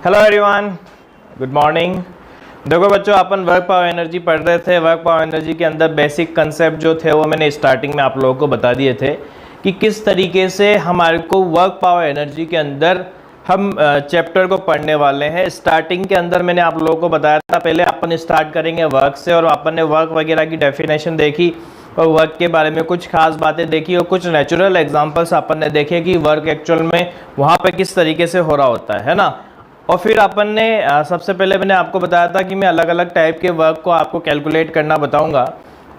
Hello everyone, good morning. देखो बच्चों, अपन work power energy पढ़ रहे थे। वर्क पावर एनर्जी के अंदर बेसिक कंसेप्ट जो थे वो मैंने स्टार्टिंग में आप लोगों को बता दिए थे कि किस तरीके से हमारे को वर्क पावर एनर्जी के अंदर हम चैप्टर को पढ़ने वाले हैं। स्टार्टिंग के अंदर मैंने आप लोगों को बताया था, पहले अपन स्टार्ट करेंगे वर्क से, और अपन ने वर्क वगैरह की डेफिनेशन देखी और वर्क के बारे में कुछ खास बातें देखी और कुछ नेचुरल एग्जांपल्स अपन ने देखे कि वर्क एक्चुअल में वहाँ पे किस तरीके से हो रहा होता है ना। और फिर अपन ने सबसे पहले मैंने आपको बताया था कि मैं अलग अलग टाइप के वर्क को आपको कैलकुलेट करना बताऊंगा,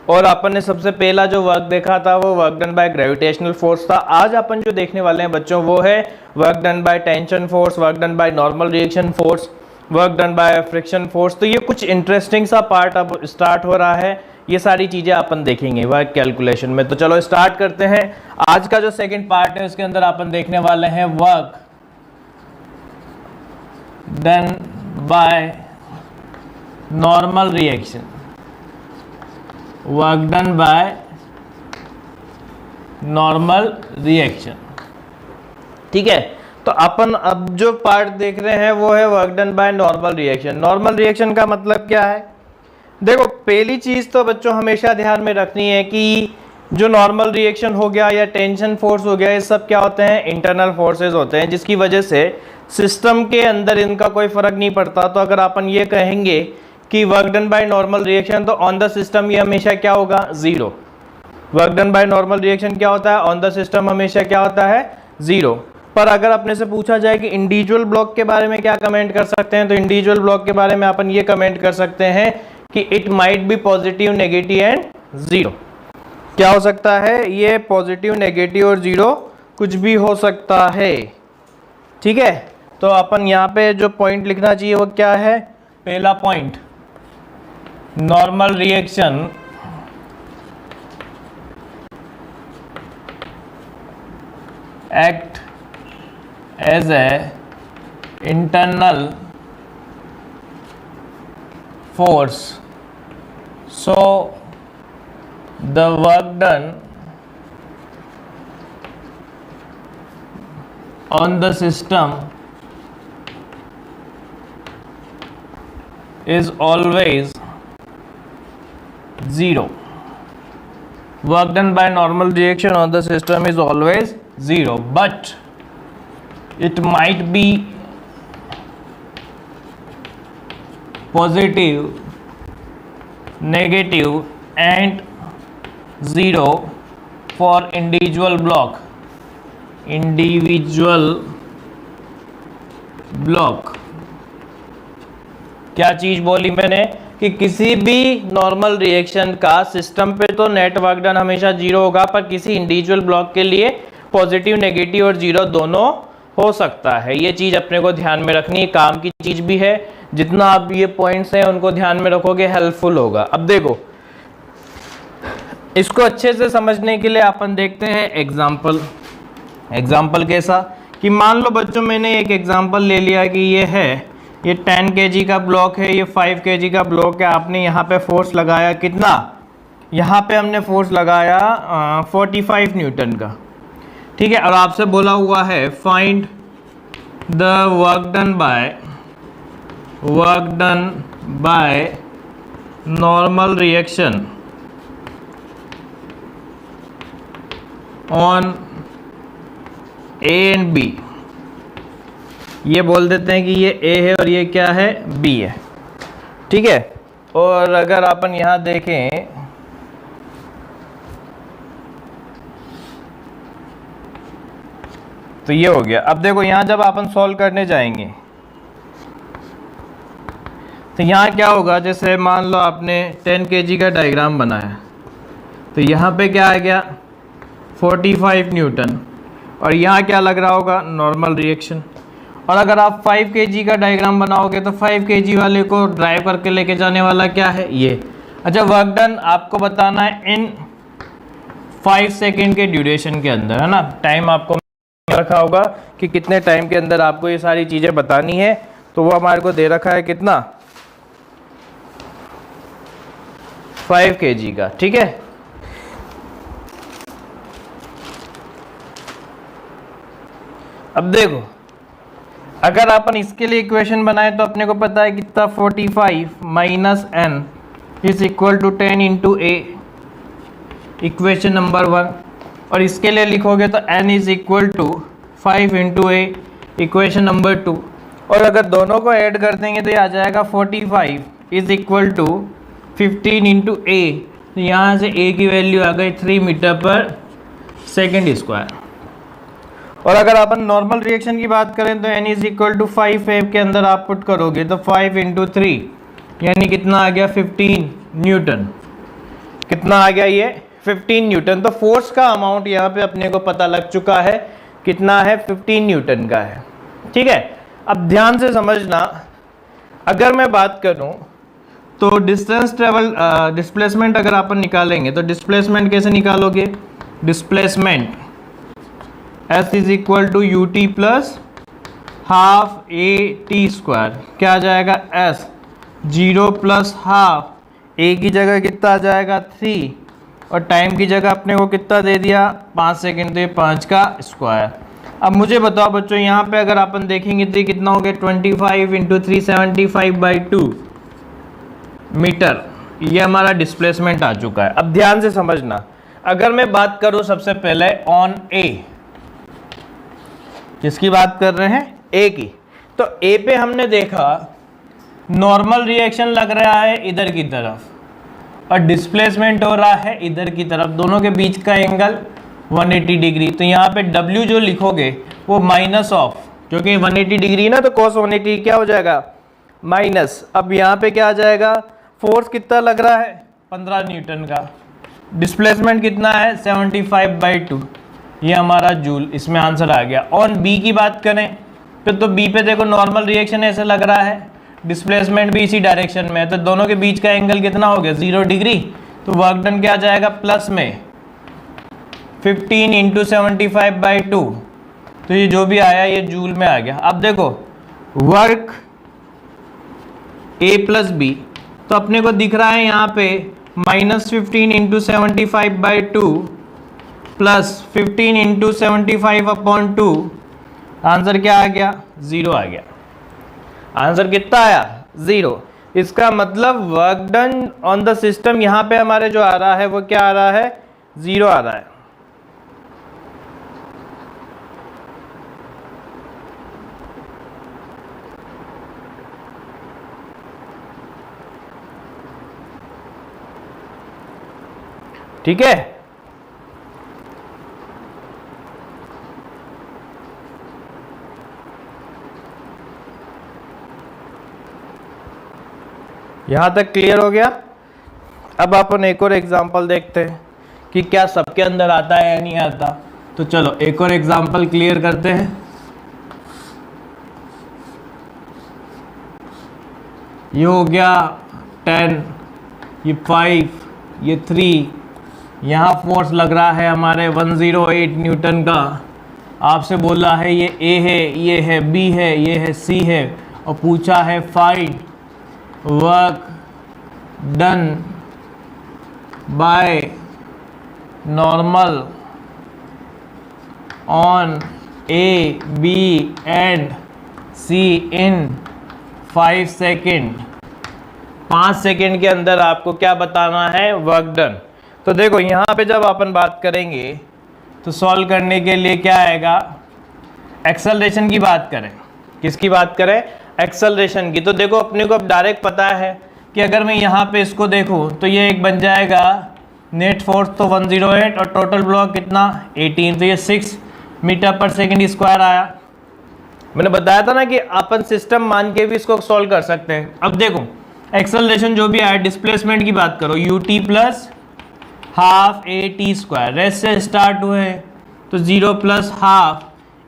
और अपन ने सबसे पहला जो वर्क देखा था वो work done by gravitational force था। आज अपन जो देखने वाले हैं बच्चों वो है work done by tension force, work done by normal reaction force, work done by friction force. तो ये कुछ इंटरेस्टिंग सा पार्ट अब स्टार्ट हो रहा है, ये सारी चीज़ें अपन देखेंगे वर्क कैलकुलेशन में। तो चलो स्टार्ट करते हैं। आज का जो सेकेंड पार्ट है उसके अंदर अपन देखने वाले हैं work done by normal reaction, work done by normal reaction। ठीक है, तो अपन अब जो पार्ट देख रहे हैं वो है work done by normal reaction. Normal reaction का मतलब क्या है? देखो, पहली चीज तो बच्चों हमेशा ध्यान में रखनी है कि जो नॉर्मल रिएक्शन हो गया या टेंशन फोर्स हो गया, ये सब क्या होते हैं? इंटरनल फोर्सेस होते हैं, जिसकी वजह से सिस्टम के अंदर इनका कोई फर्क नहीं पड़ता। तो अगर अपन ये कहेंगे कि work done by normal reaction, तो ऑन द सिस्टम ये हमेशा क्या होगा? Zero. Work done by normal reaction क्या होता है? ऑन द सिस्टम हमेशा क्या होता है? जीरो। पर अगर अपने से पूछा जाए कि इंडिविजुअल ब्लॉक के बारे में क्या कमेंट कर सकते हैं, तो इंडिविजुअल ब्लॉक के बारे में अपन ये कमेंट कर सकते हैं कि it might be positive, negative and zero. क्या हो सकता है? ये पॉजिटिव, नेगेटिव और जीरो कुछ भी हो सकता है। ठीक है, तो अपन यहाँ पे जो पॉइंट लिखना चाहिए वो क्या है? पहला point, normal reaction act as a internal force, so the work done on the system is always zero. Work done by normal reaction on the system is always zero, but it might be positive, negative and zero for individual block। Individual block क्या चीज बोली मैंने? कि किसी भी normal reaction का system पे तो नेट वर्क डन हमेशा जीरो होगा, पर किसी इंडिविजुअल ब्लॉक के लिए पॉजिटिव, नेगेटिव और जीरो दोनों हो सकता है। ये चीज अपने को ध्यान में रखनी है, काम की चीज भी है। जितना आप ये पॉइंट्स हैं उनको ध्यान में रखोगे हेल्पफुल होगा। अब देखो, इसको अच्छे से समझने के लिए अपन देखते हैं एग्जाम्पल। एग्जाम्पल कैसा? कि मान लो बच्चों, मैंने एक एग्जाम्पल ले लिया कि ये 10 kg का ब्लॉक है, ये 5 kg का ब्लॉक है। आपने यहाँ पे फोर्स लगाया कितना? यहाँ पे हमने फोर्स लगाया 45 न्यूटन का। ठीक है, और आपसे बोला हुआ है find the work done by normal reaction on A and B. ये बोल देते हैं कि ये ए है और ये क्या है? बी है। ठीक है, और अगर अपन यहां देखें तो ये हो गया। अब देखो, यहां जब अपन सॉल्व करने जाएंगे तो यहां क्या होगा? जैसे मान लो आपने 10 kg का डायग्राम बनाया, तो यहां पे क्या आ गया? 45 न्यूटन, और यहाँ क्या लग रहा होगा? Normal reaction. और अगर आप 5 kg का डायग्राम बनाओगे तो 5 kg वाले को ड्राइव करके लेके जाने वाला क्या है? ये। अच्छा, वर्क डन आपको बताना है इन 5 सेकेंड के ड्यूरेशन के अंदर, है ना। टाइम आपको रखा होगा कि कितने टाइम के अंदर आपको ये सारी चीज़ें बतानी है, तो वो हमारे को दे रखा है कितना? 5 kg का। ठीक है, अब देखो, अगर अपन इसके लिए इक्वेशन बनाए तो अपने को पता है कितना 45 minus n is equal to 10 into A, equation number 1। और इसके लिए लिखोगे तो n is equal to 5 into A, equation number 2। और अगर दोनों को ऐड कर देंगे तो ये आ जाएगा 45 is equal to 15 into a, तो यहाँ से ए की वैल्यू आ गई 3 मीटर पर सेकेंड स्क्वायर। और अगर अपन नॉर्मल रिएक्शन की बात करें तो n इज इक्वल टू 5 के अंदर आप पुट करोगे तो 5 इंटू 3 यानी कितना आ गया 15 न्यूटन। कितना आ गया ये 15 न्यूटन। तो फोर्स का अमाउंट यहाँ पे अपने को पता लग चुका है कितना है, 15 न्यूटन का है। ठीक है, अब ध्यान से समझना, अगर मैं बात करूँ तो डिस्टेंस ट्रेवल डिस्प्लेसमेंट अगर अपन निकालेंगे तो डिस्प्लेसमेंट कैसे निकालोगे, displacement S is equal to U T plus half A T square. क्या आ जाएगा S 0 प्लस हाफ ए की जगह कितना आ जाएगा 3 और टाइम की जगह अपने को कितना दे दिया 5 सेकेंड, तो ये 5 का स्क्वायर। अब मुझे बताओ बच्चों, यहाँ पे अगर अपन देखेंगे तो कितना हो गया 25 इंटू 375/2 मीटर। ये हमारा डिस्प्लेसमेंट आ चुका है। अब ध्यान से समझना, अगर मैं बात करूँ सबसे पहले ऑन ए, किसकी बात कर रहे हैं, ए की, तो ए पे हमने देखा नॉर्मल रिएक्शन लग रहा है इधर की तरफ और डिस्प्लेसमेंट हो रहा है इधर की तरफ, दोनों के बीच का एंगल 180 डिग्री। तो यहाँ पे W जो लिखोगे वो माइनस ऑफ, क्योंकि 180 डिग्री ना, तो cos 180 क्या हो जाएगा माइनस। अब यहाँ पे क्या आ जाएगा, फोर्स कितना लग रहा है 15 न्यूटन का, डिस्प्लेसमेंट कितना है 75/2, ये हमारा जूल। इसमें आंसर आ गया। ऑन बी की बात करें फिर तो बी पे देखो नॉर्मल रिएक्शन ऐसे लग रहा है, डिस्प्लेसमेंट भी इसी डायरेक्शन में है, तो दोनों के बीच का एंगल कितना हो गया 0 डिग्री। तो वर्क डन क्या आ जाएगा प्लस में 15 इंटू 75/2, तो ये जो भी आया ये जूल में आ गया। अब देखो वर्क ए प्लस बी, तो अपने को दिख रहा है यहाँ पे -15 इंटू 75/2 प्लस 15 इंटू 75/2, आंसर क्या आ गया 0 आ गया। आंसर कितना आया 0। इसका मतलब work done on the system यहाँ पे हमारे जो आ रहा है वो क्या आ रहा है 0 आ रहा है। ठीक है, यहां तक क्लियर हो गया। अब अपन एक और एग्जांपल देखते हैं कि क्या सबके अंदर आता है या नहीं आता। तो चलो एक और एग्जांपल क्लियर करते हैं। ये हो गया 10, ये 5, ये 3, यहाँ फोर्स लग रहा है हमारे 108 न्यूटन का। आपसे बोला है ये ए है, ये है बी है, ये है सी है, और पूछा है find work done by normal on A B and C in 5 second. 5 second के अंदर आपको क्या बताना है वर्क डन। तो देखो यहाँ पे जब अपन बात करेंगे तो सॉल्व करने के लिए क्या आएगा, एक्सेलरेशन की बात करें। किसकी बात करें, एक्सेलरेशन की। तो देखो अपने को अब डायरेक्ट पता है कि अगर मैं यहाँ पे इसको देखूँ तो ये एक बन जाएगा नेट फोर्स तो 108 और टोटल ब्लॉक कितना 18, तो ये 6 मीटर पर सेकेंड स्क्वायर आया। मैंने बताया था ना कि अपन सिस्टम मान के भी इसको सॉल्व कर सकते हैं। अब देखो एक्सेलरेशन जो भी आया, डिस्प्लेसमेंट की बात करो you T plus half A T square, rest से स्टार्ट हुए हैं तो 0 प्लस हाफ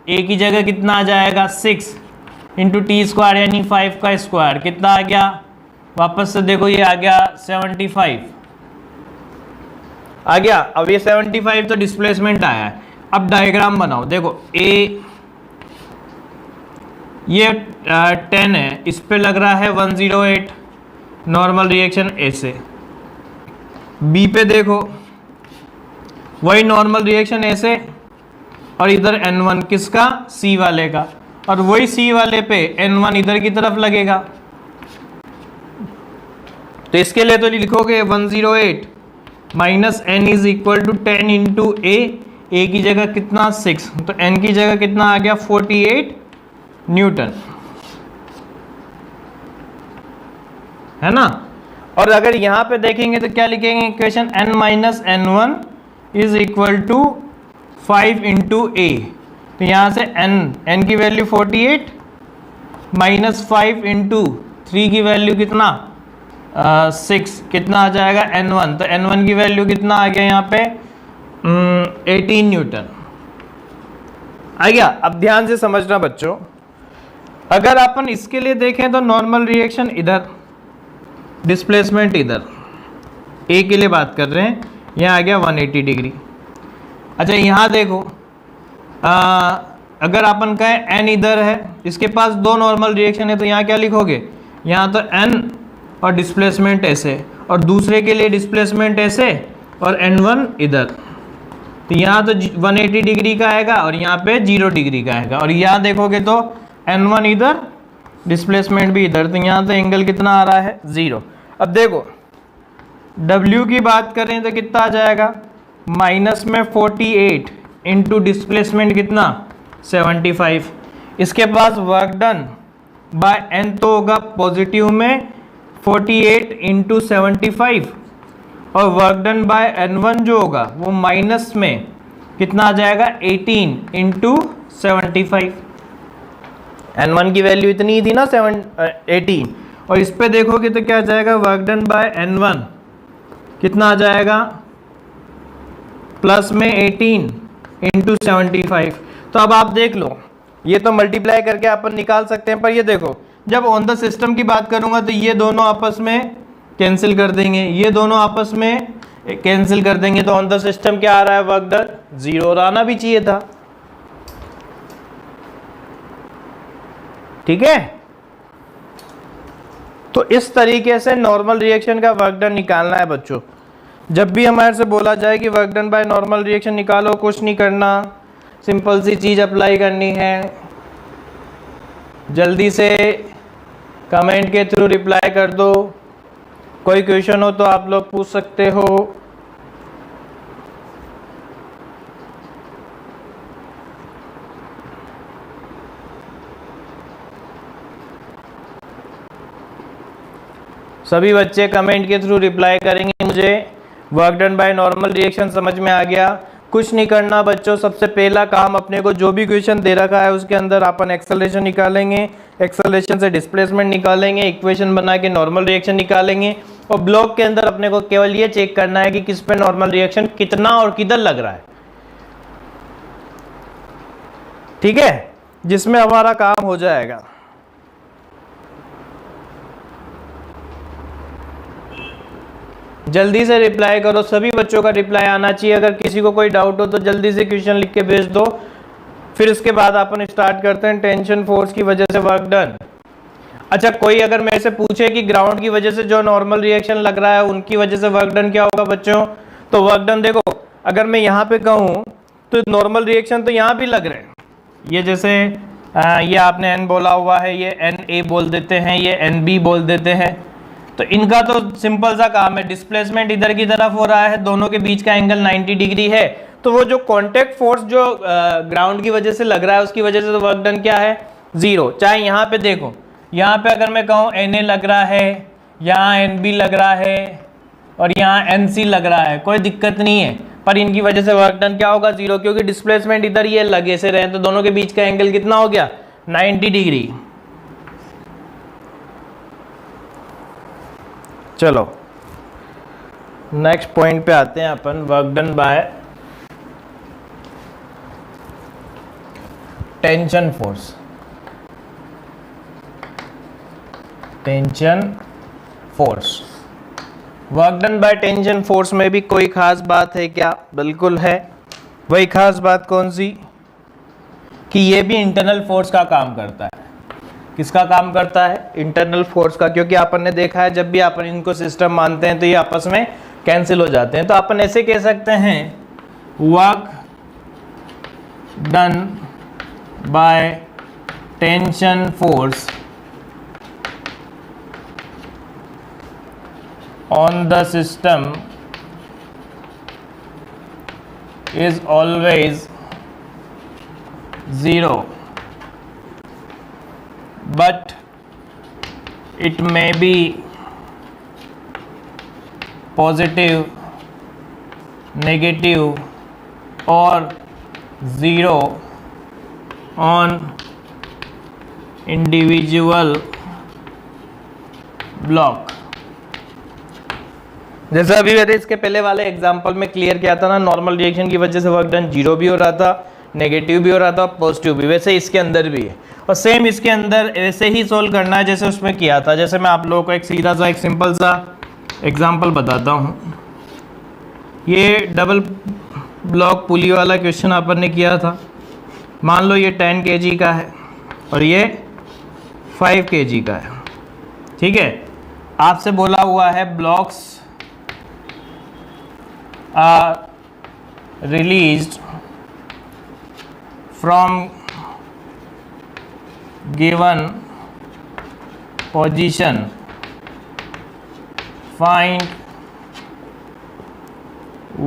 ए की जगह कितना आ जाएगा 6 इंटू टी स्क्वायर यानी 5 का स्क्वायर, कितना आ गया, वापस से देखो ये आ गया 75 आ गया। अब ये 75 तो डिस्प्लेसमेंट आया है। अब डायग्राम बनाओ, देखो ए ये 10 है, इस पे लग रहा है 108 नॉर्मल रिएक्शन ऐसे। बी पे देखो वही नॉर्मल रिएक्शन ऐसे, और इधर N1 किसका सी वाले का, और वही C वाले पे N1 इधर की तरफ लगेगा। तो इसके लिए तो लिखोगे 108 minus N is equal to 10 into a की जगह कितना 6, तो N की जगह कितना आ गया 48 न्यूटन, है ना। और अगर यहां पे देखेंगे तो क्या लिखेंगे equation N minus N1 is equal to 5 into a, तो यहां से N की वैल्यू 48 माइनस 5 इंटू 3 की वैल्यू कितना 6, कितना आ जाएगा N1, तो N1 की वैल्यू कितना आ गया यहाँ पे 18 न्यूटन आ गया। अब ध्यान से समझना बच्चों, अगर अपन इसके लिए देखें तो नॉर्मल रिएक्शन इधर, डिस्प्लेसमेंट इधर, ए के लिए बात कर रहे हैं, यहाँ आ गया 180 डिग्री। अच्छा यहाँ देखो, अगर अपन कहें N इधर है, इसके पास दो नॉर्मल रिएक्शन है, तो यहाँ क्या लिखोगे, यहाँ तो N और डिस्प्लेसमेंट ऐसे, और दूसरे के लिए डिस्प्लेसमेंट ऐसे और N1 इधर, तो यहाँ तो 180 डिग्री का आएगा और यहाँ पे 0 डिग्री का आएगा। और यहाँ देखोगे तो N1 इधर, डिस्प्लेसमेंट भी इधर, तो यहाँ तो एंगल कितना आ रहा है 0। अब देखो W की बात करें तो कितना आ जाएगा, माइनस में 48 इंटू डिस्प्लेसमेंट कितना 75। इसके पास वर्क डन बाय N तो होगा पॉजिटिव में 48 इंटू 75, और वर्क डन बाय N1 जो होगा वो माइनस में कितना आ जाएगा 18 इंटू 75। N1 की वैल्यू इतनी ही थी ना 18, और इस पे देखोगे तो क्या आ जाएगा, वर्क डन बाय N1 कितना आ जाएगा प्लस में 18 इंटू 75। तो अब आप देख लो, ये तो मल्टीप्लाई करके अपन निकाल सकते हैं, पर ये देखो जब ऑन द सिस्टम की बात करूंगा तो ये दोनों आपस में कैंसिल कर देंगे, ये दोनों आपस में कैंसिल कर देंगे, तो ऑन द सिस्टम क्या आ रहा है, वर्क डन 0, और आना भी चाहिए था। ठीक है, तो इस तरीके से नॉर्मल रिएक्शन का वर्क डन निकालना है बच्चों। जब भी हमारे से बोला जाए कि work done by normal reaction निकालो, कुछ नहीं करना, सिंपल सी चीज अप्लाई करनी है, जल्दी से कमेंट के थ्रू रिप्लाई कर दो। कोई क्वेश्चन हो तो आप लोग पूछ सकते हो। सभी बच्चे कमेंट के थ्रू रिप्लाई करेंगे मुझे। Work done by normal reaction समझ में आ गया। कुछ नहीं करना बच्चों, सबसे पहला काम अपने को जो भी क्वेश्चन दे रखा है उसके अंदर अपन एक्सेलरेशन निकालेंगे, एक्सेलरेशन से डिस्प्लेसमेंट निकालेंगे, इक्वेशन बना के नॉर्मल रिएक्शन निकालेंगे, और ब्लॉक के अंदर अपने को केवल ये चेक करना है कि किस पे नॉर्मल रिएक्शन कितना और किधर लग रहा है। ठीक है, जिसमें हमारा काम हो जाएगा। जल्दी से रिप्लाई करो, सभी बच्चों का रिप्लाई आना चाहिए। अगर किसी को कोई डाउट हो तो जल्दी से क्वेश्चन लिख के भेज दो, फिर उसके बाद अपन स्टार्ट करते हैं टेंशन फोर्स की वजह से वर्क डन। अच्छा, कोई अगर मेरे से पूछे कि ग्राउंड की वजह से जो नॉर्मल रिएक्शन लग रहा है उनकी वजह से वर्क डन क्या होगा बच्चों, तो वर्क डन देखो, अगर मैं यहाँ पे कहूँ तो नॉर्मल रिएक्शन तो यहाँ भी लग रहे हैं, ये जैसे ये आपने N बोला हुआ है, ये NA बोल देते हैं, ये NB बोल देते हैं, तो इनका तो सिंपल सा काम है, डिस्प्लेसमेंट इधर की तरफ हो रहा है, दोनों के बीच का एंगल 90 डिग्री है, तो वो जो कांटेक्ट फोर्स जो ग्राउंड की वजह से लग रहा है उसकी वजह से तो वर्क डन क्या है 0। चाहे यहाँ पे देखो, यहाँ पे अगर मैं कहूँ NA लग रहा है, यहाँ NB लग रहा है और यहाँ NC लग रहा है, कोई दिक्कत नहीं है, पर इनकी वजह से वर्क डन क्या होगा 0, क्योंकि डिस्प्लेसमेंट इधर ये लगे से रहे, तो दोनों के बीच का एंगल कितना हो गया 90 डिग्री। चलो नेक्स्ट पॉइंट पे आते हैं अपन, work done by tension force. Tension force, work done by tension force में भी कोई खास बात है क्या? बिल्कुल है। वही खास बात कौन सी? कि ये भी इंटरनल फोर्स का काम करता है। किसका काम करता है? इंटरनल फोर्स का, क्योंकि अपन ने देखा है जब भी अपन इनको सिस्टम मानते हैं तो ये आपस में कैंसिल हो जाते हैं। तो अपन ऐसे कह सकते हैं work done by tension force on the system is always 0, but it may be positive, negative or 0 on individual block। जैसे अभी मैंने इसके पहले वाले एग्जांपल में क्लियर किया था ना, नॉर्मल रिएक्शन की वजह से वर्क डन 0 भी हो रहा था, नेगेटिव भी हो रहा था, पॉजिटिव भी, वैसे इसके अंदर भी है। और सेम इसके अंदर वैसे ही सोल्व करना है जैसे उसमें किया था। जैसे मैं आप लोगों को एक सीधा सा एक सिंपल सा एग्जांपल बताता हूँ। ये डबल ब्लॉक पुली वाला क्वेश्चन अपन ने किया था। मान लो ये 10 kg का है और ये 5 kg का है, ठीक है। आपसे बोला हुआ है blocks are released from given position, find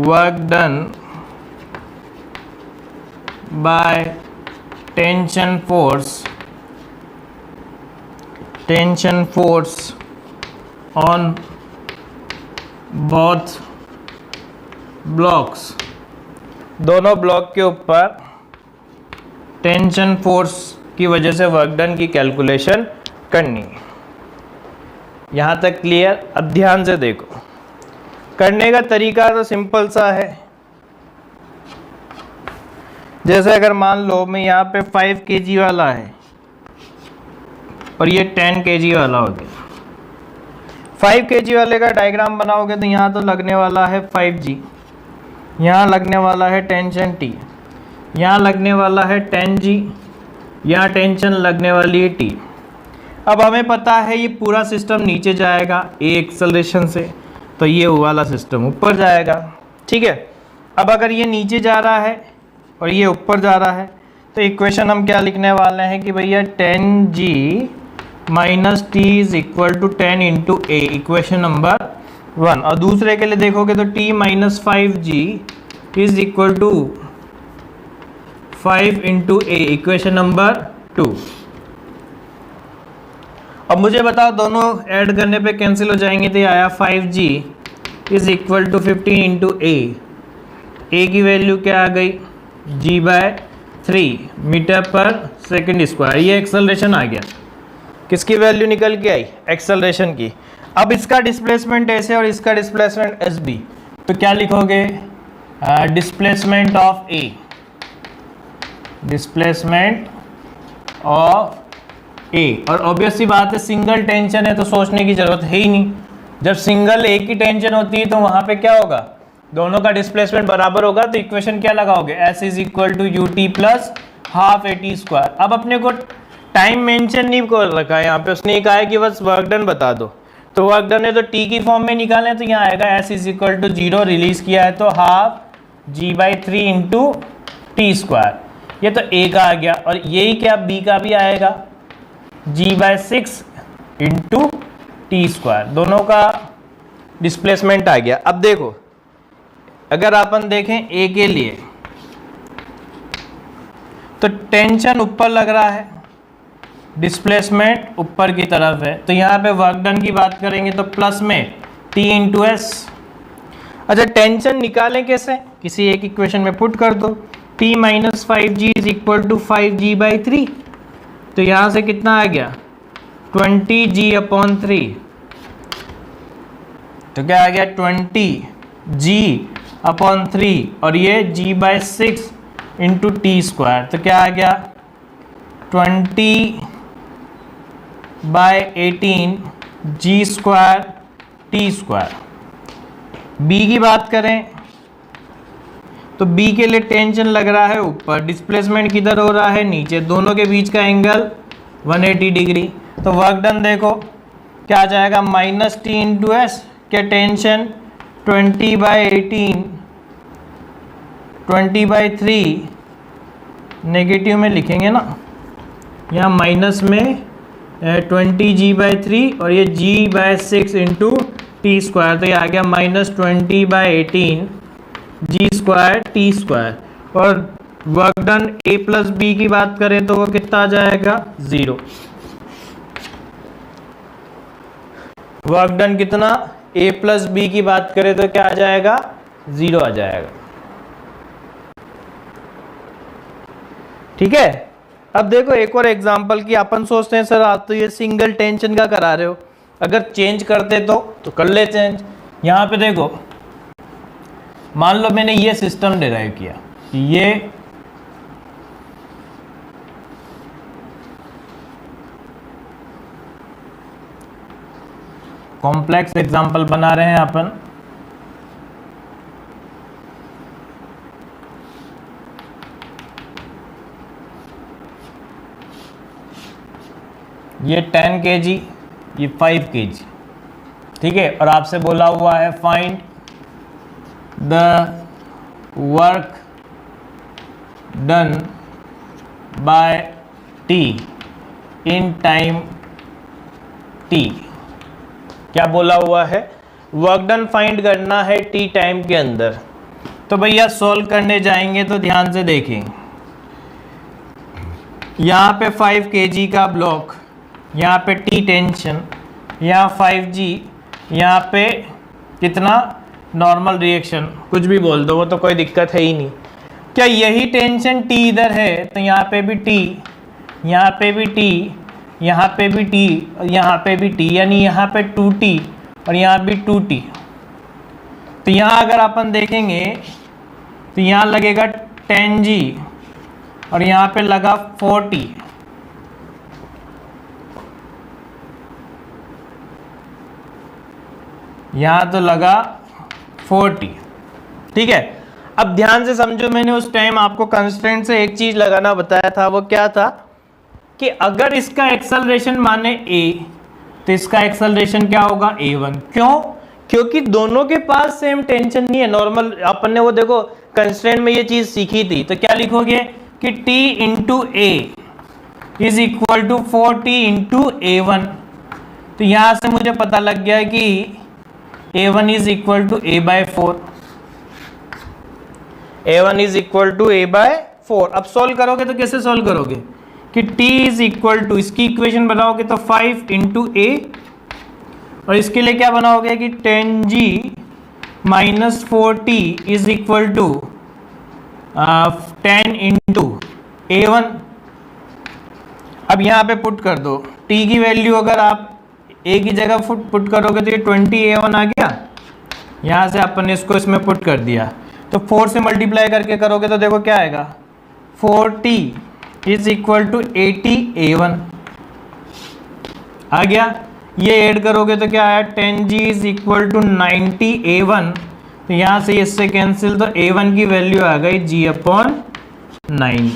work done by tension force on both blocks, दोनों ब्लॉक के ऊपर टेंशन फोर्स की वजह से वर्क डन की कैलकुलेशन करनी। यहाँ तक क्लियर? अब ध्यान से देखो, करने का तरीका तो सिंपल सा है। जैसे अगर मान लो मैं यहाँ पे 5 kg वाला है और ये 10 kg वाला हो गया। 5 kg वाले का डायग्राम बनाओगे तो यहाँ तो लगने वाला है 5G, यहाँ लगने वाला है टेंशन T, यहाँ लगने वाला है 10G, यहाँ टेंशन लगने वाली है T। अब हमें पता है ये पूरा सिस्टम नीचे जाएगा ए एक्सेलरेशन से, तो ये वाला सिस्टम ऊपर जाएगा, ठीक है। अब अगर ये नीचे जा रहा है और ये ऊपर जा रहा है तो इक्वेशन हम क्या लिखने वाले हैं कि भैया 10G minus T is equal to 10 into A, equation number 1। और दूसरे के लिए देखोगे तो T minus 5G is equal to 5 into A, equation number 2। अब मुझे बताओ दोनों ऐड करने पे कैंसिल हो जाएंगे, तो ये आया 5G is equal to 15 into a की वैल्यू क्या आ गई G/3 मीटर पर सेकेंड स्क्वायर। ये एक्सेलरेशन आ गया, किसकी वैल्यू निकल के आई? एक्सेलरेशन की। अब इसका डिस्प्लेसमेंट ऐसे और इसका डिस्प्लेसमेंट एस बी, तो क्या लिखोगे? Displacement of a, displacement of a. और ऑब्वियस सी बात है सिंगल टेंशन है तो सोचने की जरूरत है ही नहीं। जब सिंगल ए की टेंशन होती है तो वहां पे क्या होगा? दोनों का डिस्प्लेसमेंट बराबर होगा, तो इक्वेशन क्या लगाओगे? S is equal to U T plus half A T square. अब अपने को टाइम मेंशन नहीं कर रखा है यहाँ पे, उसने कहा है कि बस वर्क डन बता दो, तो वर्क डन है तो टी की फॉर्म में निकालें, तो यहाँ आएगा S is equal to 0, release किया है तो half G/3 into T square. ये तो ए का आ गया, और यही क्या बी का भी आएगा G/6 इंटू टी स्क्वायर। दोनों का डिस्प्लेसमेंट आ गया। अब देखो अगर अपन देखें ए के लिए तो टेंशन ऊपर लग रहा है, डिस्प्लेसमेंट ऊपर की तरफ है, तो यहाँ पे वर्क डन की बात करेंगे तो प्लस में T इंटू एस। अच्छा टेंशन निकालें कैसे? किसी एक इक्वेशन में पुट कर दो, T minus 5G is equal to 5G/3। तो यहाँ से कितना आ गया? 20G/3। तो क्या आ गया? 20G/3 और ये G/6 इंटू टी स्क्वायर, तो क्या आ गया? 20/18 G square T square. B की बात करें तो बी के लिए टेंशन लग रहा है ऊपर, डिस्प्लेसमेंट किधर हो रहा है? नीचे। दोनों के बीच का एंगल 180 डिग्री। तो वर्क डन देखो क्या आ जाएगा? Minus T into S. क्या टेंशन 20/18 20/3 नेगेटिव में लिखेंगे ना, यहाँ माइनस में 20g/3 और ये g/6 इंटू टी स्क्वायर, तो ये आ गया -20/18 g² t²। और work done a plus B की बात करें तो वो कितना आ जाएगा 0। वर्क डन कितना, a प्लस बी की बात करें तो क्या आ जाएगा 0 आ जाएगा। ठीक है। अब देखो एक और एग्जांपल की अपन सोचते हैं सर आप तो ये सिंगल टेंशन का करा रहे हो, अगर चेंज करते तो कर ले चेंज। यहां पे देखो मान लो मैंने ये सिस्टम डिराइव किया, ये कॉम्प्लेक्स एग्जांपल बना रहे हैं अपन। ये 10 kg, ये 5 kg, ठीक है। और आपसे बोला हुआ है find the work done bye T in time T. क्या बोला हुआ है, वर्क डन फाइंड करना है टी टाइम के अंदर। तो भैया सॉल्व करने जाएंगे तो ध्यान से देखें, यहाँ पे 5 kg का ब्लॉक, यहाँ पे टी टेंशन, यहाँ 5g, यहाँ पे कितना नॉर्मल रिएक्शन, कुछ भी बोल दो वो तो कोई दिक्कत है ही नहीं। क्या यही टेंशन टी इधर है तो यहाँ पे भी टी, यहाँ पे भी टी, यहाँ पे भी टी और यहाँ पे भी टी, यानी यहाँ पे 2t और यहाँ भी 2t। तो यहाँ अगर अपन देखेंगे तो यहाँ लगेगा 10g और यहाँ पे लगा 4t। यहाँ तो लगा 4t, ठीक है। अब ध्यान से समझो, मैंने उस टाइम आपको कंस्ट्रेंट से एक चीज लगाना बताया था, वो क्या था कि अगर इसका एक्सेलरेशन माने a तो इसका एक्सेलरेशन क्या होगा a1। क्यों, क्योंकि दोनों के पास सेम टेंशन नहीं है। नॉर्मल अपन ने वो देखो कंस्ट्रेंट में ये चीज सीखी थी, तो क्या लिखोगे कि t into a is equal to 4t into a1। तो यहां से मुझे पता लग गया कि a1 is equal to a/4, a1 is equal to a/4। अब सॉल्व करोगे तो कैसे सॉल्व करोगे कि t इज इक्वल टू, इसकी इक्वेशन बनाओगे तो 5 इंटू a, और इसके लिए क्या बनाओगे कि 10g minus 4t is equal to 10 into a1। अब यहाँ पे पुट कर दो t की वैल्यू, अगर आप a की जगह पुट करोगे तो ये 20a1 आ गया। यहाँ से अपन ने इसको इसमें पुट कर दिया, तो 4 से मल्टीप्लाई करके करोगे तो देखो क्या आएगा, 4t is equal to 80a1 आ गया। ये ऐड करोगे तो क्या आया, 10g is equal to 90a1। तो यहाँ से इससे कैंसिल, तो a1 की वैल्यू आ गई g/9।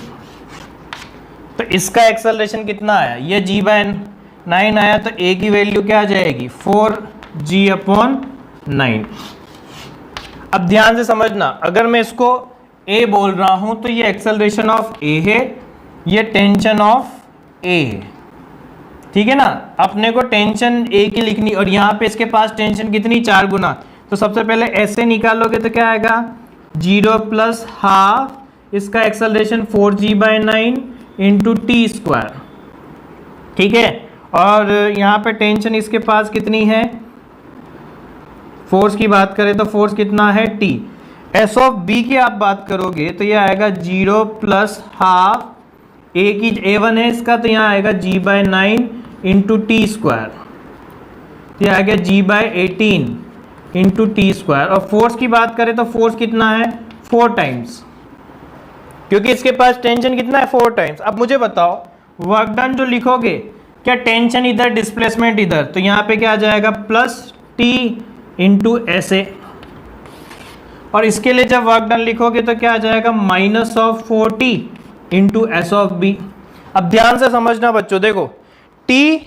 तो इसका एक्सेलरेशन कितना आया, ये g/9 आया, तो a की वैल्यू क्या आ जाएगी 4g/9। अब ध्यान से समझना, अगर मैं इसको a बोल रहा हूं तो ये एक्सेलरेशन ऑफ a है, ये टेंशन ऑफ a है, ठीक है ना। अपने को टेंशन a की लिखनी, और यहाँ पे इसके पास टेंशन कितनी 4 गुना। तो सबसे पहले ऐसे निकालोगे तो क्या आएगा 0 प्लस हाफ इसका acceleration 4g/9 into T square, ठीक है। और यहाँ पे टेंशन इसके पास कितनी है, फोर्स की बात करें तो फोर्स कितना है t। एस ऑफ बी की आप बात करोगे तो ये आएगा 0 प्लस हाफ a की a1 है इसका, तो यहाँ आएगा g/9 इंटू टी स्क्वायर, तो ये आ गया g/18 इंटू टी स्क्वायर। और फोर्स की बात करें तो फोर्स कितना है 4 टाइम्स, क्योंकि इसके पास टेंशन कितना है 4 टाइम्स। अब मुझे बताओ वर्क डन जो लिखोगे, क्या टेंशन इधर डिस्प्लेसमेंट इधर, तो यहाँ पे क्या आ जाएगा प्लस t इंटू SA। और इसके लिए जब वर्क डन लिखोगे तो क्या आ जाएगा minus of 4t into S of B. अब ध्यान से समझना बच्चों, देखो t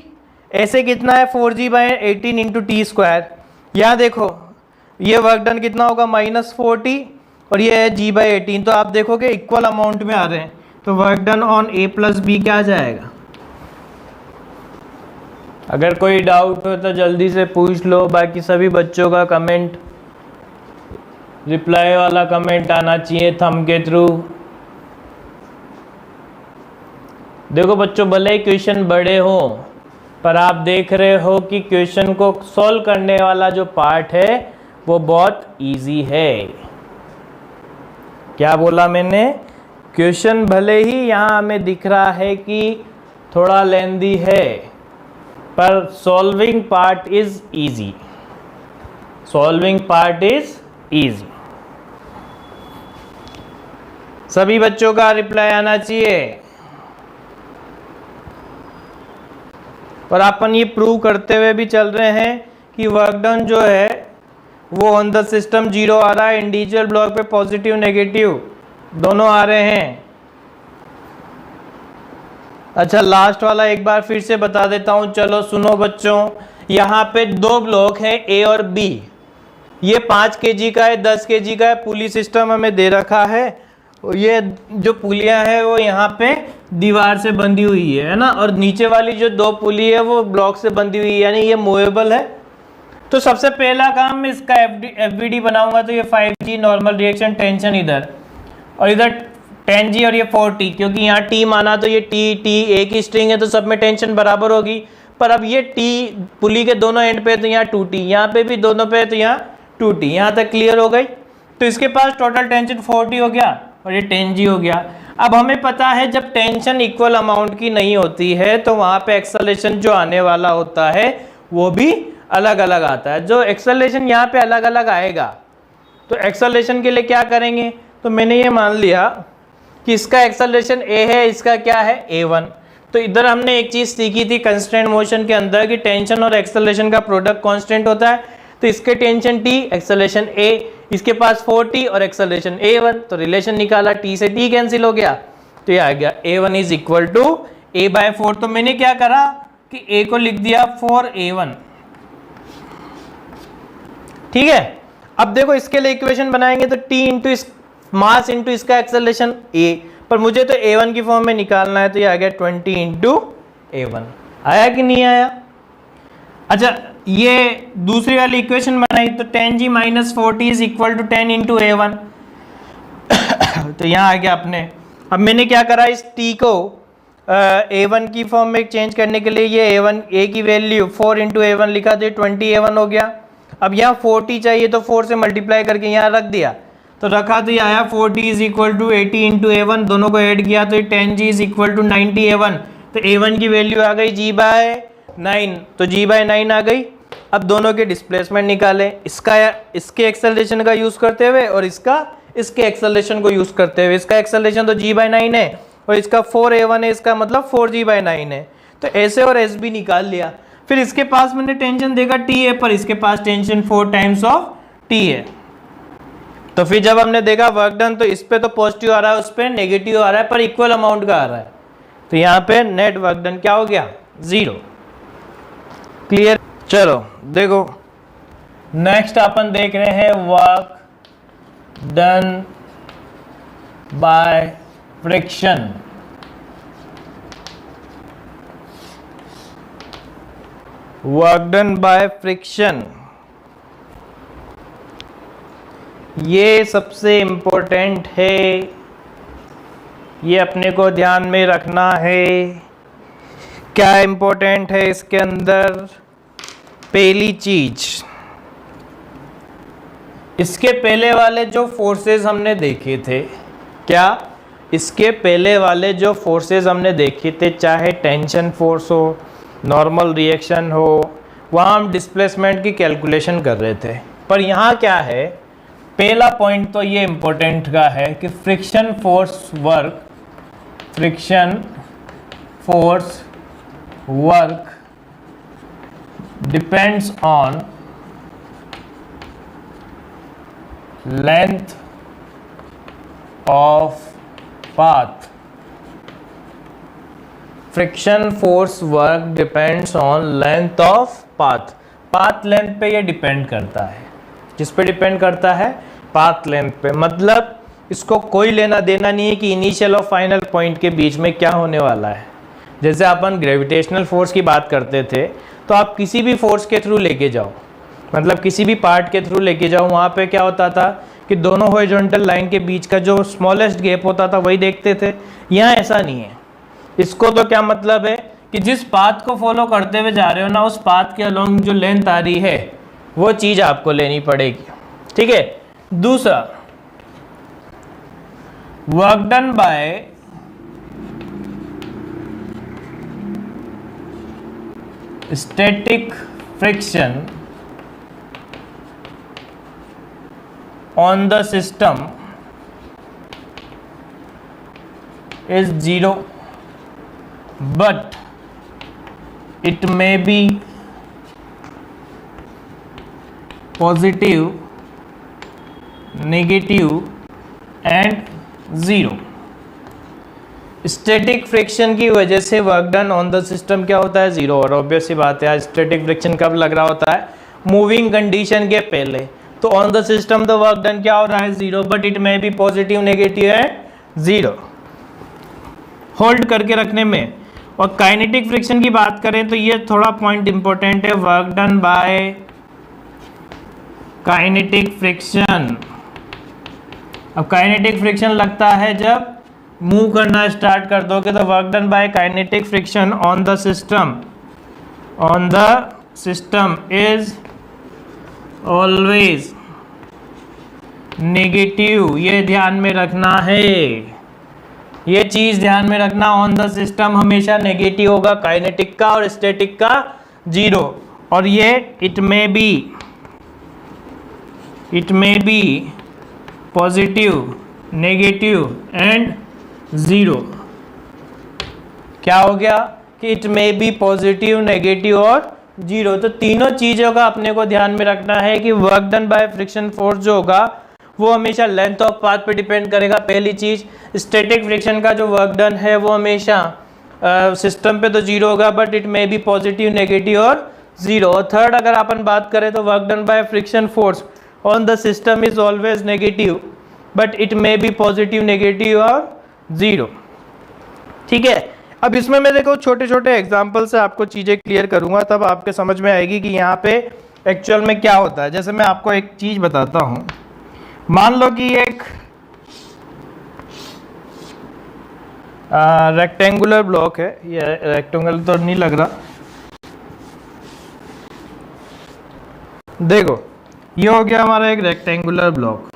ऐसे कितना है 4g/18 इंटू टी स्क्वायर। यहाँ देखो ये वर्क डन कितना होगा -4t और ये है g/18, तो आप देखोगे इक्वल अमाउंट में आ रहे हैं, तो work done on a plus B क्या आ जाएगा अगर कोई डाउट हो तो जल्दी से पूछ लो। बाकी सभी बच्चों का कमेंट, रिप्लाई वाला कमेंट आना चाहिए थंब के थ्रू। देखो बच्चों, भले ही क्वेश्चन बड़े हो पर आप देख रहे हो कि क्वेश्चन को सॉल्व करने वाला जो पार्ट है वो बहुत इजी है। क्या बोला मैंने? क्वेश्चन भले ही यहाँ हमें दिख रहा है कि थोड़ा लेंदी है, पर solving part is easy. Solving part is easy. सभी बच्चों का रिप्लाई आना चाहिए। और अपन ये प्रूव करते हुए भी चल रहे हैं कि वर्क डन जो है वो ऑन द सिस्टम 0 आ रहा है, इंडिविजुअल ब्लॉक पे पॉजिटिव नेगेटिव दोनों आ रहे हैं। अच्छा, लास्ट वाला एक बार फिर से बता देता हूं। चलो सुनो बच्चों, यहाँ पे 2 ब्लॉक है ए और बी। ये 5 kg का है, 10 kg का है। पुली सिस्टम हमें दे रखा है। ये जो पुलियां है वो यहाँ पे दीवार से बंधी हुई है ना, और नीचे वाली जो 2 पुली है वो ब्लॉक से बंधी हुई है, यानी ये मूवेबल है। तो सबसे पहला काम मैं इसका एफबीडी बनाऊंगा। तो ये 5G नॉर्मल रिएक्शन टेंशन इधर, और इधर 10G और ये 4T, क्योंकि यहाँ T माना तो ये T एक ही स्ट्रिंग है तो सब में टेंशन बराबर होगी। पर अब ये T पुली के दोनों एंड पे तो यहाँ 2T, यहाँ पे भी दोनों पे तो यहाँ 2T। यहाँ तक क्लियर हो गई। तो इसके पास टोटल टेंशन 4T हो गया और ये 10G हो गया। अब हमें पता है जब टेंशन इक्वल अमाउंट की नहीं होती है तो वहाँ पे एक्सेलरेशन जो आने वाला होता है वो भी अलग अलग आता है। जो एक्सेलरेशन यहाँ पे अलग अलग आएगा, तो एक्सेलरेशन के लिए क्या करेंगे? तो मैंने ये मान लिया कि इसका एक्सेलरेशन a है, इसका क्या है a1। तो इधर हमने एक चीज़ सीखी थी कंस्टेंट मोशन के अंदर कि टेंशन और एक्सेलरेशन का प्रोडक्ट कांस्टेंट होता है। तो इसके टेंशन t, एक्सेलरेशन a, इसके पास 4T और एक्सेलरेशन a1। तो रिलेशन निकाला, t से t कैंसिल हो गया, तो ये आ गया a1 is equal to a/4। तो मैंने क्या करा कि a को लिख दिया 4a1। ठीक है। अब देखो इसके लिए इक्वेशन बनाएंगे तो t इंटू इस मास इंटू इसका एक्सेलरेशन a, पर मुझे तो a1 की फॉर्म में निकालना है, तो ये आ गया 20 इंटू a1। आया कि नहीं आया? अच्छा, ये दूसरी वाली इक्वेशन बनाई तो 10G minus 4T is equal to 10 into a1। तो यहाँ आ गया अपने। अब मैंने क्या करा, इस t को a1 की फॉर्म में चेंज करने के लिए ये a की वैल्यू 4 इंटू a1 लिखा, तो 20a1 हो गया। अब यहाँ 4T चाहिए तो 4 से मल्टीप्लाई करके यहाँ रख दिया, तो रखा तो ये आया 4T is equal to 80 into a1। दोनों को ऐड किया तो 10G is equal to 90a1। तो a1 की वैल्यू आ गई G/9, तो G/9 आ गई। अब दोनों के डिस्प्लेसमेंट निकालें, इसके एक्सेलरेशन का यूज़ करते हुए और इसके एक्सेलरेशन को यूज़ करते हुए। इसका एक्सेलरेशन तो G/9 है और इसका 4a1 है, इसका मतलब 4G/9 है। तो ऐसे और एस भी निकाल लिया। फिर इसके पास मैंने टेंशन देखा T है, पर इसके पास टेंशन 4 टाइम्स ऑफ T है। तो फिर जब हमने देखा वर्क डन, तो इस पे तो पॉजिटिव आ रहा है, उस पे नेगेटिव आ रहा है, पर इक्वल अमाउंट का आ रहा है। तो यहाँ पे नेट वर्क डन क्या हो गया? 0। क्लियर? चलो देखो, नेक्स्ट अपन देख रहे हैं work done by friction. Work done by friction, ये सबसे इम्पोर्टेंट है, ये अपने को ध्यान में रखना है। क्या इम्पोर्टेंट है इसके अंदर? पहली चीज, इसके पहले वाले जो फोर्सेस हमने देखे थे, क्या इसके पहले वाले जो फोर्सेस हमने देखे थे, चाहे टेंशन फोर्स हो, नॉर्मल रिएक्शन हो, वहाँ हम डिस्प्लेसमेंट की कैलकुलेशन कर रहे थे। पर यहाँ क्या है, पहला पॉइंट तो ये इम्पोर्टेंट का है कि friction force work depends on length of path. Friction force work depends on length of path. Path length पे ये डिपेंड करता है। जिस पे डिपेंड करता है? पाथ लेंथ पे। मतलब इसको कोई लेना देना नहीं है कि इनिशियल और फाइनल पॉइंट के बीच में क्या होने वाला है। जैसे अपन ग्रेविटेशनल फोर्स की बात करते थे तो आप किसी भी फोर्स के थ्रू लेके जाओ, मतलब किसी भी पार्ट के थ्रू लेके जाओ, वहाँ पे क्या होता था कि दोनों हॉरिजॉन्टल लाइन के बीच का जो स्मॉलेस्ट गैप होता था वही देखते थे। यहाँ ऐसा नहीं है। इसको तो क्या मतलब है कि जिस पाथ को फॉलो करते हुए जा रहे हो ना, उस पाथ के अलोंग जो लेंथ आ रही है वो चीज़ आपको लेनी पड़ेगी, ठीक है। दूसरा, work done bye static friction on the system is 0, but it may be positive, negative and 0। Static friction की वजह से work done on the system क्या होता है, जीरो। और ऑब्वियस सी बात है, स्टैटिक फ्रिक्शन कब लग रहा होता है, मूविंग कंडीशन के पहले। तो on the system the work done क्या हो रहा है, zero, but it may be positive, negative and zero. Hold करके रखने में। और काइनेटिक फ्रिक्शन की बात करें तो ये थोड़ा पॉइंट इंपॉर्टेंट है, work done bye kinetic friction. अब काइनेटिक फ्रिक्शन लगता है जब मूव करना स्टार्ट कर दोगे, तो work done bye kinetic friction on the system is always negative. ये ध्यान में रखना है, ये चीज ध्यान में रखना। ऑन द सिस्टम हमेशा नेगेटिव होगा काइनेटिक का, और स्टैटिक का जीरो। और ये it may be positive, negative and zero. क्या हो गया कि it may be positive, negative और जीरो। तो तीनों चीजों का अपने को ध्यान में रखना है कि work done by friction force जो होगा वो हमेशा लेंथ ऑफ पाथ पे डिपेंड करेगा, पहली चीज। स्टैटिक फ्रिक्शन का जो वर्क डन है वो हमेशा सिस्टम पे तो जीरो होगा, but it may be positive, negative और जीरो। और थर्ड अगर अपन बात करें तो work done by friction force on the system is always negative, but it may be positive, negative और जीरो, ठीक है। अब इसमें मैं देखो छोटे छोटे एग्जाम्पल से आपको चीज़ें क्लियर करूंगा, तब आपके समझ में आएगी कि यहाँ पे एक्चुअल में क्या होता है। जैसे मैं आपको एक चीज़ बताता हूँ, मान लो कि एक रेक्टेंगुलर ब्लॉक है, ये रेक्टेंगुलर तो नहीं लग रहा, देखो ये हो गया हमारा एक रेक्टेंगुलर ब्लॉक,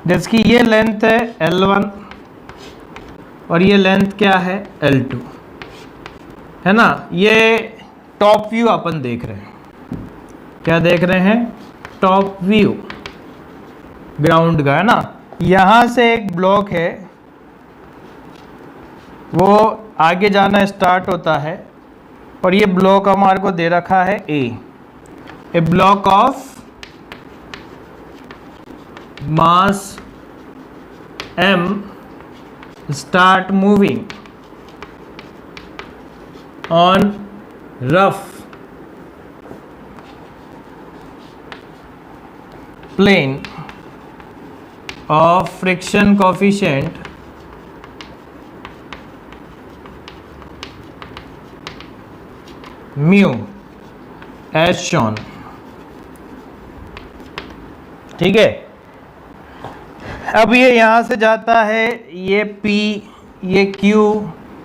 जिसकी ये लेंथ है L1 और ये लेंथ क्या है L2, है ना। ये टॉप व्यू अपन देख रहे हैं, क्या देख रहे हैं, टॉप व्यू ग्राउंड का, है ना। यहाँ से एक ब्लॉक है, वो आगे जाना स्टार्ट होता है, और ये ब्लॉक हमारे को दे रखा है a block of mass m start moving on rough plane of friction coefficient mu as shown, ठीक है। अब ये यहाँ से जाता है, ये P, ये Q,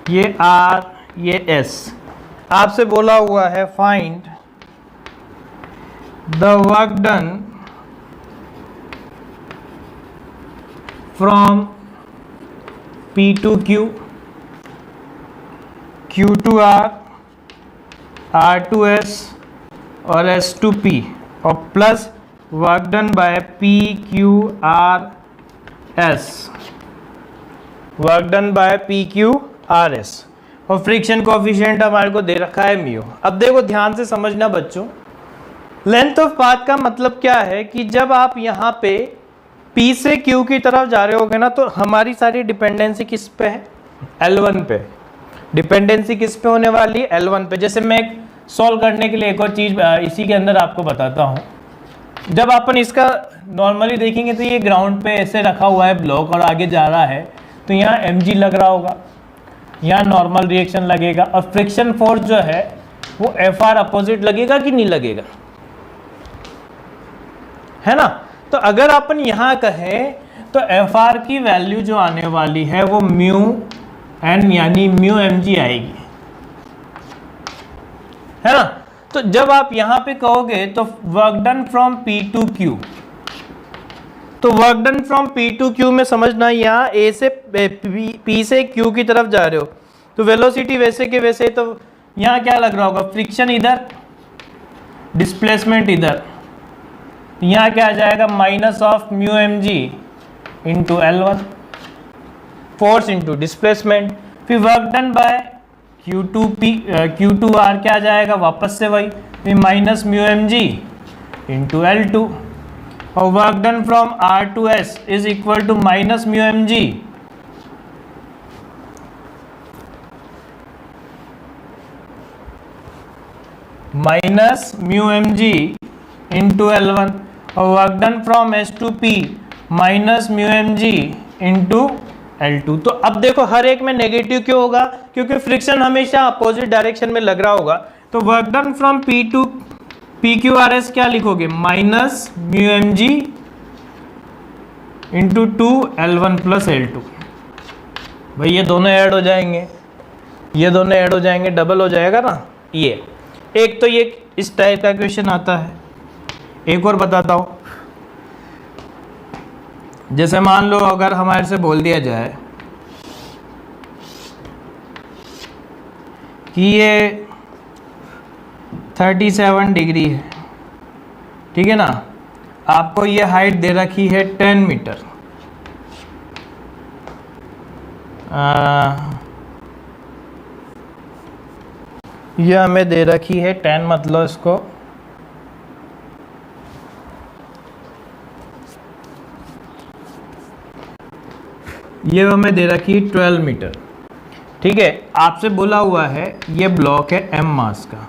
ये R, ये S। आपसे बोला हुआ है find the work done from P to Q, Q to R, R to S और S to P, और plus work done bye P, Q, R, S, work done by P Q R S, और friction coefficient हमारे को दे रखा है mu. अब देखो ध्यान से समझना बच्चों, लेंथ ऑफ पाथ का मतलब क्या है कि जब आप यहाँ पे P से Q की तरफ जा रहे होगे ना, तो हमारी सारी डिपेंडेंसी किस पे है, L1 पे। डिपेंडेंसी किस पे होने वाली है, L1 पे। जैसे मैं सॉल्व करने के लिए एक और चीज़ इसी के अंदर आपको बताता हूँ। जब अपन इसका नॉर्मली देखेंगे तो ये ग्राउंड पे ऐसे रखा हुआ है ब्लॉक और आगे जा रहा है, तो यहाँ mg लग रहा होगा। यहाँ नॉर्मल रिएक्शन लगेगा, और फ्रिक्शन फोर्स जो है वो Fr अपोजिट लगेगा कि नहीं लगेगा, है ना। तो अगर अपन यहाँ कहें तो Fr की वैल्यू जो आने वाली है वो म्यू एन यानी म्यू mg आएगी, है ना। तो जब आप यहाँ पे कहोगे तो work done from P to Q, तो work done from P to Q में समझना, यहाँ A से P से Q की तरफ जा रहे हो तो वेलोसिटी वैसे के वैसे, तो यहाँ क्या लग रहा होगा, फ्रिक्शन इधर, डिस्प्लेसमेंट इधर, यहाँ क्या आ जाएगा minus of mu mg into L1, force into displacement, फिर वर्क डन बाय Q2R क्या आ जाएगा, वापस से वही, फिर minus mu mg into L2, और work done from R to S is equal to minus mu mg minus mu mg into L1, और work done from S to P minus mu mg into L2। तो अब देखो हर एक में negative क्यों होगा, क्योंकि फ्रिक्शन हमेशा अपोजिट डायरेक्शन में लग रहा होगा। तो work done from P to PQRS क्या लिखोगे, minus mu mg into 2L1 plus L2। भाई ये दोनों ऐड हो जाएंगे, ये दोनों ऐड हो जाएंगे, डबल हो जाएगा ना। ये एक तो ये इस टाइप का क्वेश्चन आता है। एक और बताता हूँ, जैसे मान लो अगर हमारे से बोल दिया जाए कि ये 37 डिग्री है, ठीक है ना, आपको ये हाइट दे रखी है 10 मीटर, ये हमें दे रखी है 10, मतलब इसको ये हमें दे रखी है 12 मीटर, ठीक है। आपसे बोला हुआ है ये ब्लॉक है m मास का,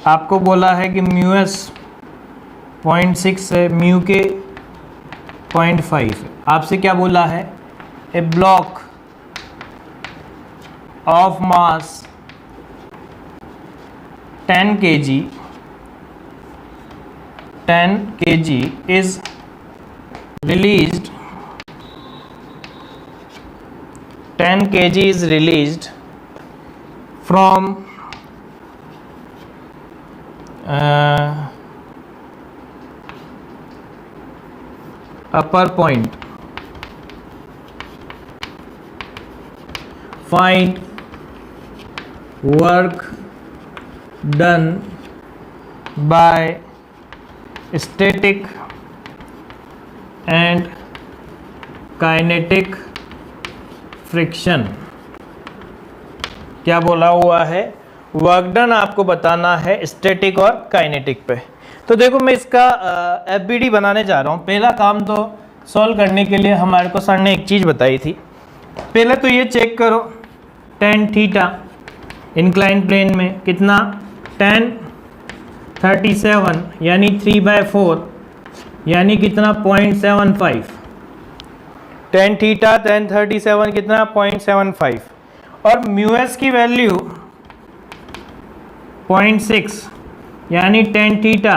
आपको बोला है कि म्यू एस 0.6 है, म्यू के 0.5 है। आपसे क्या बोला है, a block of mass 10 kg is released 10 kg is released from upper point. Find work done by static and kinetic friction. क्या बोला हुआ है, वर्क डन आपको बताना है स्टैटिक और काइनेटिक पे। तो देखो मैं इसका एफबीडी बनाने जा रहा हूँ। पहला काम तो सॉल्व करने के लिए हमारे को सर ने एक चीज़ बताई थी। पहले तो ये चेक करो tan थीटा इंक्लाइन प्लेन में कितना, tan 37 यानी 3/4 यानी कितना 0.75, tan थीटा tan 37 कितना 0.75, और म्यू एस की वैल्यू 0.6 यानी tan theta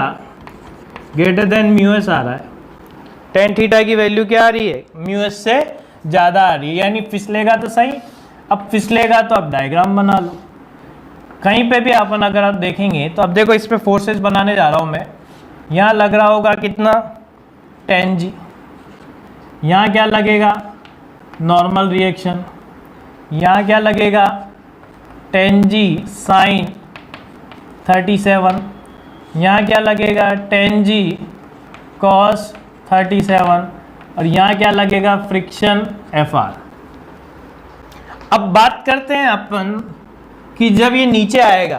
greater than mu s आ रहा है। tan थीटा की वैल्यू क्या आ रही है, म्यू एस से ज़्यादा आ रही है, यानी फिसलेगा तो सही। अब फिसलेगा तो अब डायग्राम बना लो। कहीं पे भी अपन अगर आप देखेंगे तो अब देखो इस पे फोर्सेस बनाने जा रहा हूँ मैं। यहाँ लग रहा होगा कितना tan g, यहाँ क्या लगेगा नॉर्मल रिएक्शन, यहाँ क्या लगेगा tan g साइन 37, यहाँ क्या लगेगा tan g cos 37, और यहाँ क्या लगेगा फ्रिक्शन Fr। अब बात करते हैं अपन कि जब ये नीचे आएगा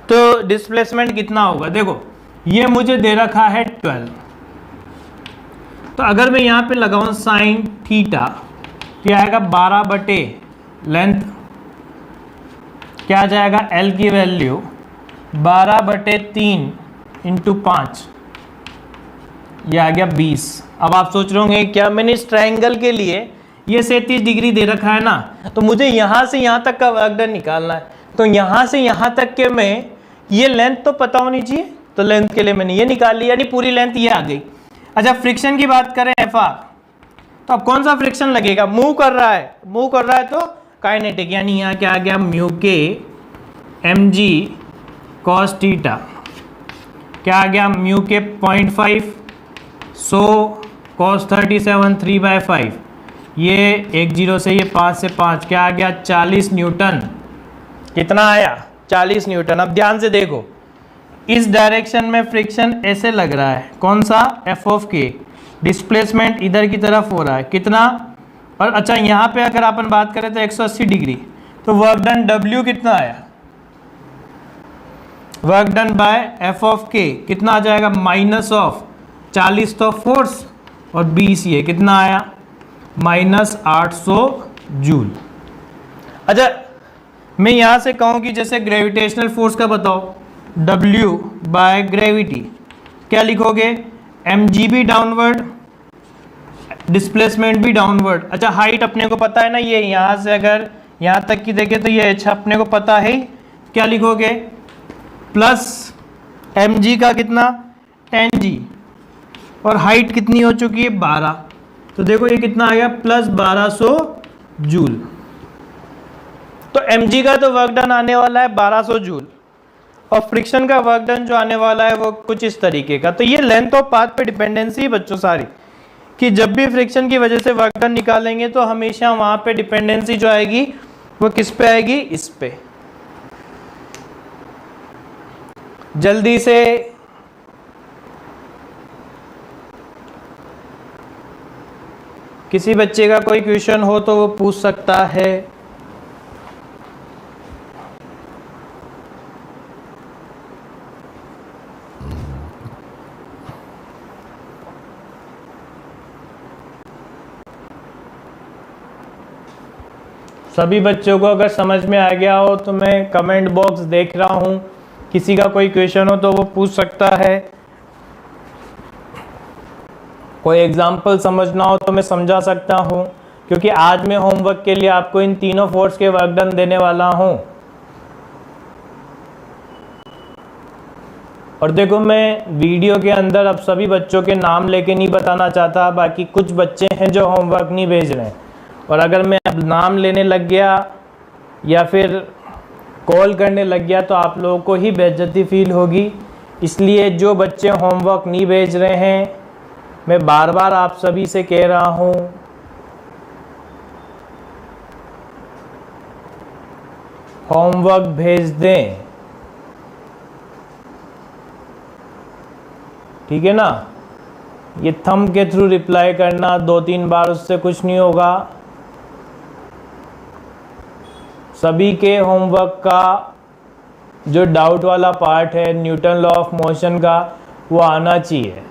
तो डिस्प्लेसमेंट कितना होगा। देखो ये मुझे दे रखा है 12, तो अगर मैं यहाँ पे लगाऊं साइन थीटा तो आएगा 12 लेंथ, क्या आ जाएगा L की वैल्यू 12/3 इंटू 5, ये आ गया 20। अब आप सोच रहे होंगे क्या मैंने इस ट्रायंगल के लिए ये 37 डिग्री दे रखा है ना, तो मुझे यहाँ से यहाँ तक का वर्क डन निकालना है। तो यहाँ से यहाँ तक के में ये लेंथ तो पता होनी चाहिए, तो लेंथ के लिए मैंने ये निकाल ली, यानी पूरी लेंथ ये आ गई। अच्छा फ्रिक्शन की बात करें एफ आर, तो अब कौन सा फ्रिक्शन लगेगा, मूव कर रहा है तो काइनेटिक, यानी यहाँ क्या आ गया म्यू के एम जी कॉस थीटा, क्या आ गया म्यू के 0.5 सो कॉस 37 3/5, ये 10 से ये 5 से 5 क्या आ गया 40 न्यूटन। कितना आया 40 न्यूटन। अब ध्यान से देखो, इस डायरेक्शन में फ्रिक्शन ऐसे लग रहा है, कौन सा एफ ऑफ के, डिस्प्लेसमेंट इधर की तरफ हो रहा है कितना, और अच्छा यहाँ पे अगर अपन बात करें तो 180 डिग्री, तो वर्क डन W कितना आया, work done bye F of के कितना आ जाएगा, माइनस ऑफ 40 तो फोर्स और 20 ये कितना आया -800 जूल। अच्छा मैं यहाँ से कहूँ कि जैसे ग्रेविटेशनल फोर्स का बताओ, W बाय ग्रेविटी क्या लिखोगे, mg भी डाउनवर्ड, डिस्प्लेसमेंट भी डाउनवर्ड। अच्छा हाइट अपने को पता है ना, ये यहाँ से अगर यहाँ तक की देखें तो ये अच्छा अपने को पता है, क्या लिखोगे प्लस mg का कितना 10g, और हाइट कितनी हो चुकी है 12, तो देखो ये कितना आ गया प्लस 1200 जूल। तो mg का तो वर्क डन आने वाला है 1200 जूल, और फ्रिक्शन का वर्क डन जो आने वाला है वो कुछ इस तरीके का। तो ये लेंथ ऑफ पाथ पे डिपेंडेंसी है बच्चों सारी, कि जब भी फ्रिक्शन की वजह से वर्क डन निकालेंगे तो हमेशा वहां पे डिपेंडेंसी जो आएगी वो किस पे आएगी, इस पे। जल्दी से किसी बच्चे का कोई क्वेश्चन हो तो वो पूछ सकता है। सभी बच्चों को अगर समझ में आ गया हो तो मैं कमेंट बॉक्स देख रहा हूँ, किसी का कोई क्वेश्चन हो तो वो पूछ सकता है। कोई एग्जाम्पल समझना हो तो मैं समझा सकता हूँ, क्योंकि आज मैं होमवर्क के लिए आपको इन तीनों फोर्स के वर्क डन देने वाला हूँ। और देखो मैं वीडियो के अंदर अब सभी बच्चों के नाम लेके नहीं बताना चाहता, बाकी कुछ बच्चे हैं जो होमवर्क नहीं भेज रहे हैं, और अगर मैं अब नाम लेने लग गया या फिर कॉल करने लग गया तो आप लोगों को ही बेइज्जती फील होगी। इसलिए जो बच्चे होमवर्क नहीं भेज रहे हैं, मैं बार बार आप सभी से कह रहा हूँ होमवर्क भेज दें, ठीक है ना। ये थंब के थ्रू रिप्लाई करना 2-3 बार, उससे कुछ नहीं होगा। सभी के होमवर्क का जो डाउट वाला पार्ट है न्यूटन लॉ ऑफ मोशन का, वो आना चाहिए।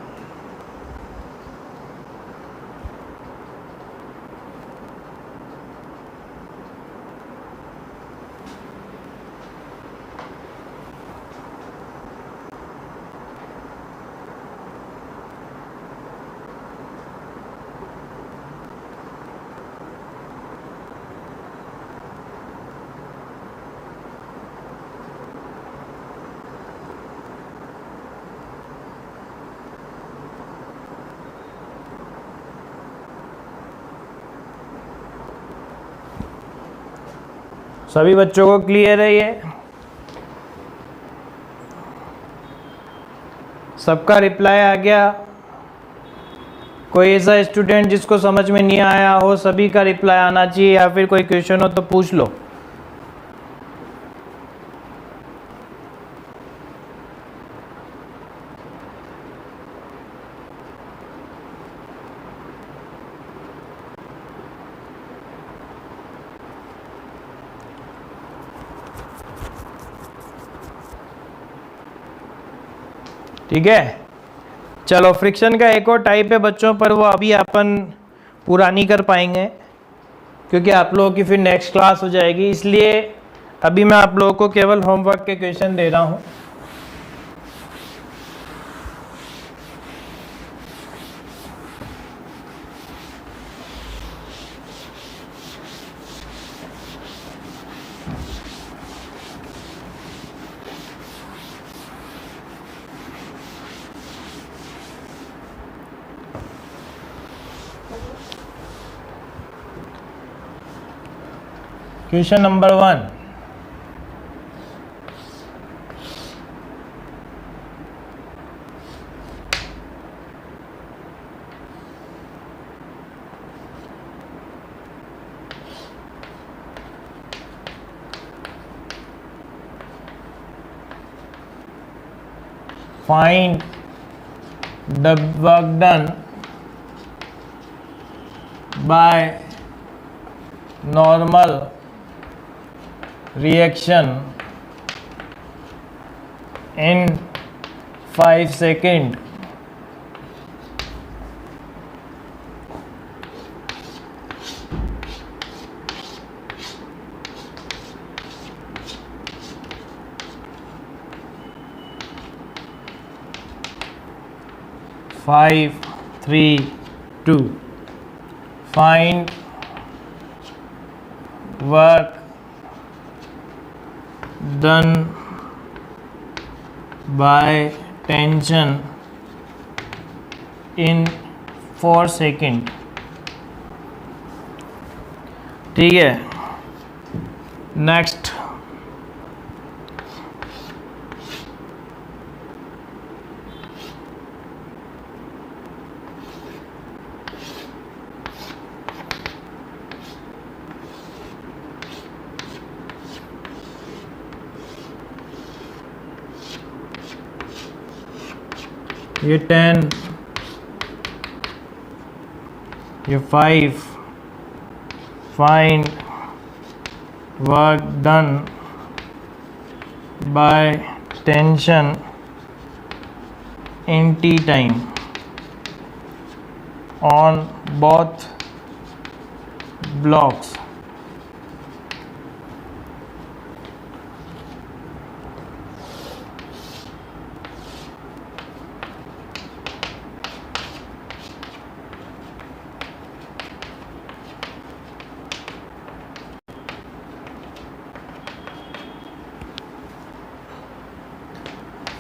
सभी बच्चों को क्लियर है ये? सबका रिप्लाई आ गया? कोई ऐसा स्टूडेंट जिसको समझ में नहीं आया हो, सभी का रिप्लाई आना चाहिए, या फिर कोई क्वेश्चन हो तो पूछ लो। ठीक है, चलो फ्रिक्शन का एक और टाइप है बच्चों, पर वो अभी अपन पूरा नहीं कर पाएंगे क्योंकि आप लोगों की फिर नेक्स्ट क्लास हो जाएगी, इसलिए अभी मैं आप लोगों को केवल होमवर्क के क्वेश्चन दे रहा हूँ। Question number 1, find the work done by normal reaction in 5 seconds. Five, three, two. Find work done by tension in 4 seconds. ठीक है, नेक्स्ट। ये 10, ये 5, find work done by tension in T time on both blocks.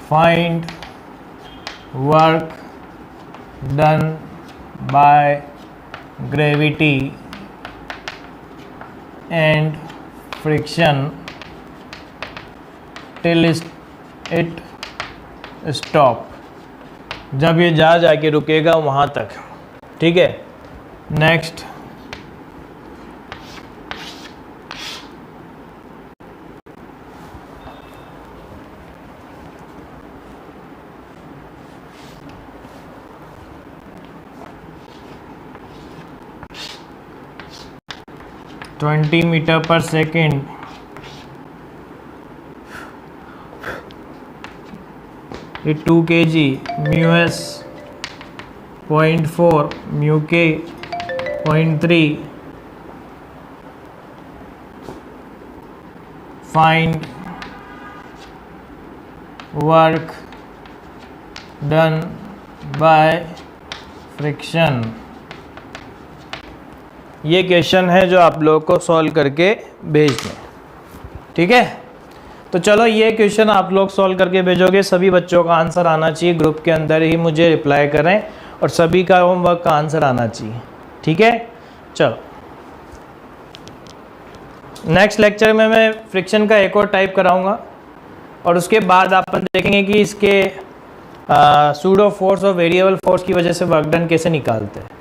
Find work done by gravity and friction till it stop. जब ये जा जाके रुकेगा वहाँ तक। ठीक है, नेक्स्ट। ट्वेंटी मीटर पर सेकेंड, ये 2 kg, म्यू एस 0.4, म्यू के 0.3। Find work done by friction. ये क्वेश्चन है जो आप लोगों को सॉल्व करके भेज दें। ठीक है, तो चलो ये क्वेश्चन आप लोग सॉल्व करके भेजोगे। सभी बच्चों का आंसर आना चाहिए, ग्रुप के अंदर ही मुझे रिप्लाई करें और सभी का होमवर्क का आंसर आना चाहिए। ठीक है, चलो नेक्स्ट लेक्चर में मैं फ्रिक्शन का एक और टाइप कराऊंगा और उसके बाद अपन देखेंगे कि इसके सूडो फोर्स और वेरिएबल फोर्स की वजह से वर्क डन कैसे निकालते हैं।